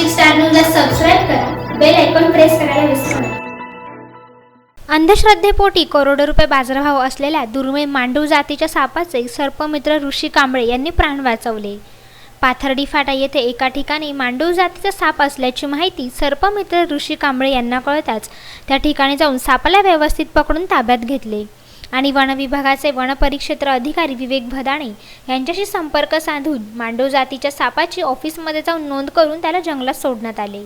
Nashik star न्यूजला subscribe करा, bell icon press करायला विसरू नका। अंधश्रद्धेपोटी करोडो रुपये बाजारभाव असलेल्या दुर्मिळ मांडूळ जातीच्या सापाचे सर्पमित्र ऋषी कांबळे यांनी प्राण वाचवले। पाथर्डी फाटा येथे एका ठिकाणी मांडूळ जातीचा साप असल्याची माहिती सर्पमित्र ऋषी कांबळे यांना कळताच त्या ठिकाणी जाऊन सापाला व्यवस्थित पकडून ताब्यात घेतले आणि वन विभागाचे वनपरिक्षेत्र अधिकारी विवेक भदाणे यांच्याशी संपर्क साधून मांडूळ जातीच्या सापाची ऑफिसमध्ये जाऊन नोंद करून त्याला जंगलात सोडण्यात आले।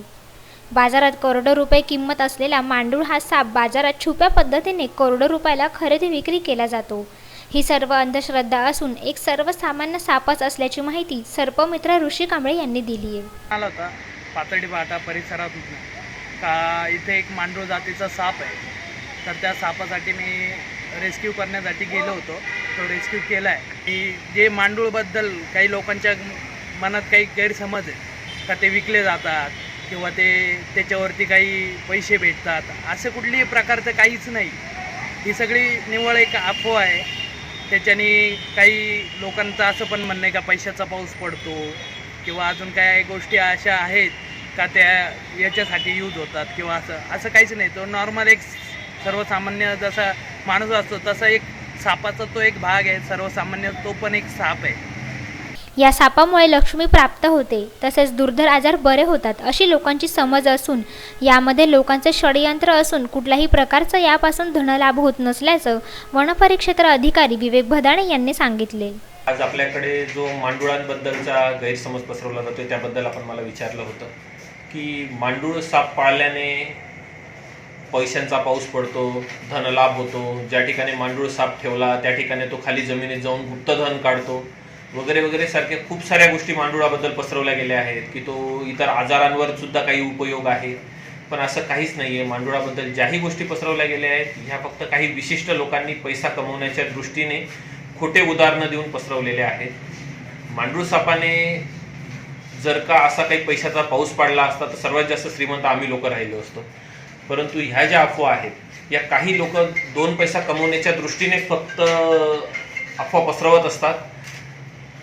बाजारात करोडो रुपये किंमत असलेला मांडूळ हा साप बाजारात छुप्या पद्धतीने करोडो रुपयाला खरेदी विक्री केला जातो। ही सर्व अंधश्रद्धा असून एक सर्वसामान्य सापच असल्याची माहिती सर्पमित्र ऋषी कांबळे यांनी दिली आहे। पाथर्डी फाटा परिसरात का इथे एक मांडूळ जातीचा साप आहे, तर त्या सापासाठी मी रेस्क्यू करण्यासाठी गेलो होतो। तो रेस्क्यू केला आहे की जे मांडूळबद्दल काही लोकांच्या मनात काही गैरसमज आहे का ते विकले जातात किंवा त्याच्यावरती काही पैसे भेटतात, असं कुठल्याही प्रकारचं काहीच नाही। ही सगळी निव्वळ एक अफवा आहे। त्याच्याने काही लोकांचं असं पण म्हणणं आहे का पैशाचा पाऊस पडतो किंवा अजून काय गोष्टी अशा आहेत का त्या याच्यासाठी यूज होतात किंवा असं काहीच नाही। तो नॉर्मल एक सर्वसामान्य जसा माणूस असतो तसा एक सापाचा तो एक भाग आहे, सर्वसामान्य तो पण एक साप आहे। या सापामुळे लक्ष्मी प्राप्त होते तसेच दुर्धर आजार बरे होतात अशी लोकांची समज असून यामध्ये लोकांचे षडयंत्र असून कुठल्याही प्रकारचा यापासून धनलाभ होत नसल्याचं वनपरिक्षेत्र अधिकारी विवेक भदाणे यांनी सांगितले। आज आपल्याकडे जो मांडुळांबद्दलचा गैरसमज पसरवला जातो त्याबद्दल आपण मला विचारलं होतं की मांडूळ साप पाळल्याने पैशांचा पाऊस पडतो, धनलाभ होतो, ज्या ठिकाणी मांडूळ साप ठेवला त्या ठिकाणी तो खाली जमिनीत जाऊन गुप्तधन काढतो वगैरे वगैरे सारख्या खूप साऱ्या गोष्टी मांडुळाबद्दल पसरवल्या गेल्या आहेत की तो इतर आजारांवर सुद्धा काही उपयोग आहे, पण असं काहीच नाही आहे। मांडुळाबद्दल ज्याही गोष्टी पसरवल्या गेल्या आहेत ह्या फक्त काही विशिष्ट लोकांनी पैसा कमवण्याच्या दृष्टीने खोटे उदाहरणं देऊन पसरवलेले आहेत। मांडूळ सापाने जर का असा काही पैशाचा पाऊस पडला असता तर सर्वात जास्त श्रीमंत आम्ही लोक राहिलो असतो, परंतु ह्या ज्या अफवा आहेत या काही लोक दोन पैसा कमवण्याच्या दृष्टीने फक्त अफवा पसरवत असतात,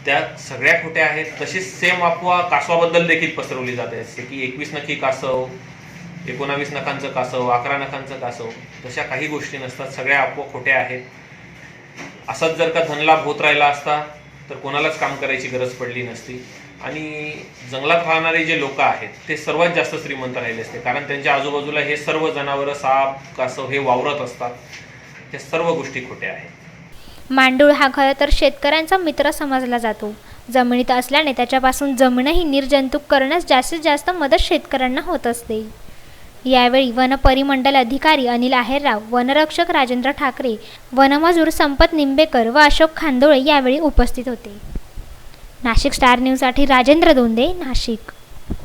त्या सगळ्या खोट्या आहेत। तशीच सेम अफवा कासवाबद्दल देखील पसरवली जाते जसे की 21 नखी कासव, 19 नखांचं कासव, 11 नखांचं कासव, तशा काही गोष्टी नसतात, सगळ्या अफवा खोट्या आहेत। असंच जर का धनलाभ होत राहिला असता तर कोणालाच काम करायची गरज पडली नसती आणि जंगलात राहणारे जे लोक आहेत ते सर्वात जास्त श्रीमंत राहिले असते, कारण त्यांच्या आजूबाजूला हे सर्व जनावरं साप कासव हे वावरत असतात। हे सर्व गोष्टी खोट्या आहेत। मांडूळ हा खरं तर शेतकऱ्यांचा मित्र समजला जातो। जमिनीत असल्याने त्याच्यापासून जमीनही निर्जंतुक करण्यास जास्तीत जास्त मदत शेतकऱ्यांना होत असते। यावेळी वन परिमंडल अधिकारी अनिल आहेरराव, वनरक्षक राजेंद्र ठाकरे, वनमजूर संपत निंबेकर व अशोक खांदोळे यावेळी उपस्थित होते। नाशिक स्टार न्यूजसाठी राजेंद्र दोंदे, नाशिक।